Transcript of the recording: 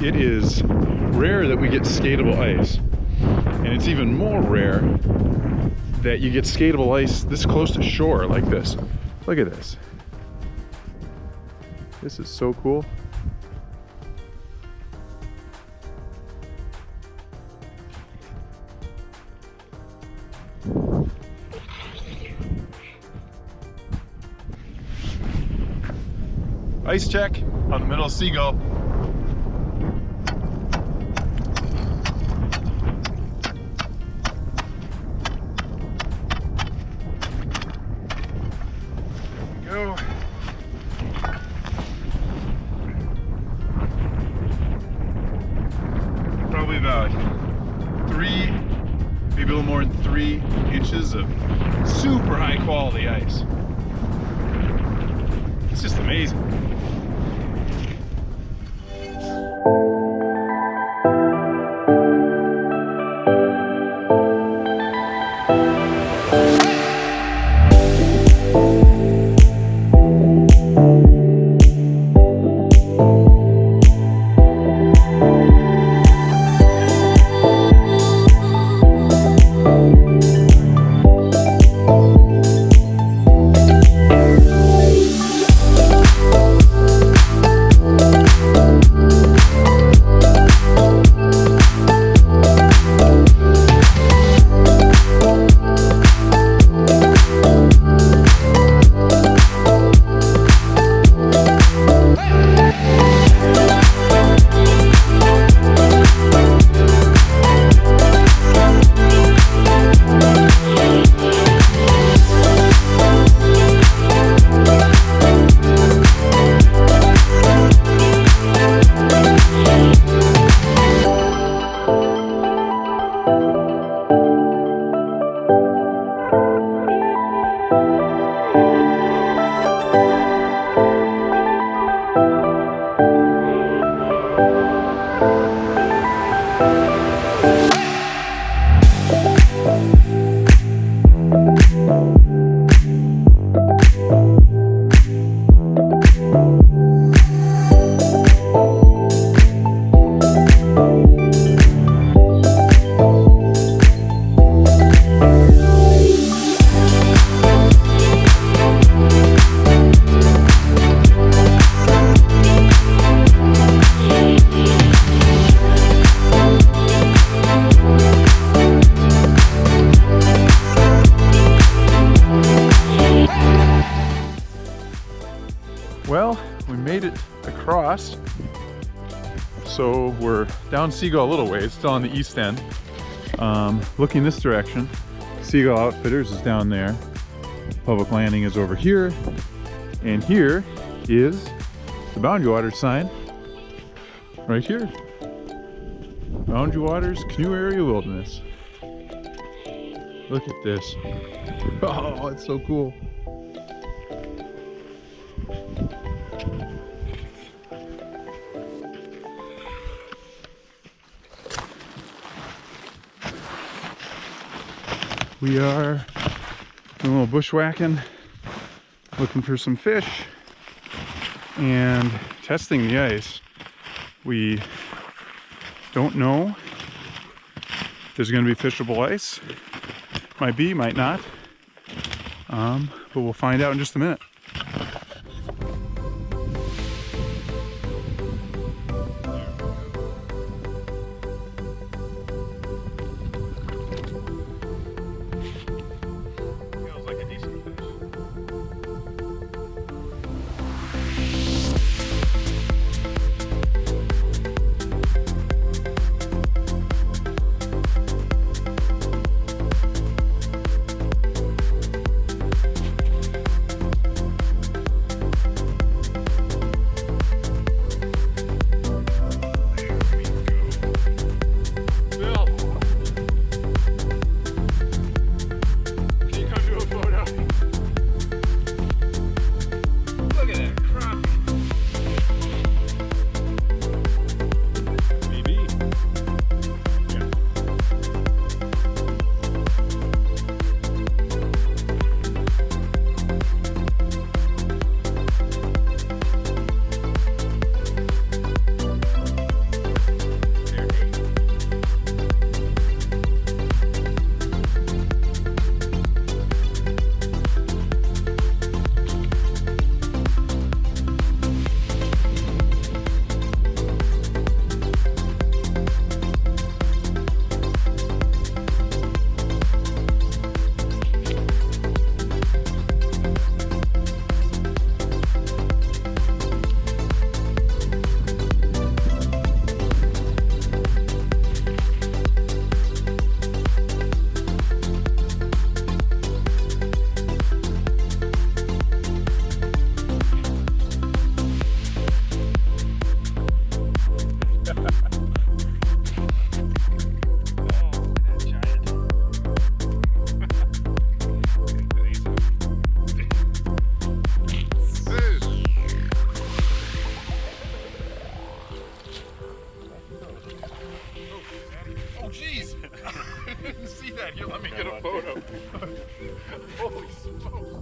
it is rare that we get skatable ice. And it's even more rare that you get skatable ice this close to shore like this. Look at this. This is so cool. Ice check on the middle of Seagull. Go. Probably about 3, maybe a little more than 3 inches of super high quality ice. It's just amazing. Well, we made it across. So we're down Seagull a little ways, still on the east end. Looking this direction, Seagull Outfitters is down there. Public Landing is over here. And here is the Boundary Waters sign, right here. Boundary Waters Canoe Area Wilderness. Look at this. Oh, it's so cool. We are doing a little bushwhacking, looking for some fish, and testing the ice. We don't know if there's going to be fishable ice. Might be, might not. But we'll find out in just a minute. Holy smokes.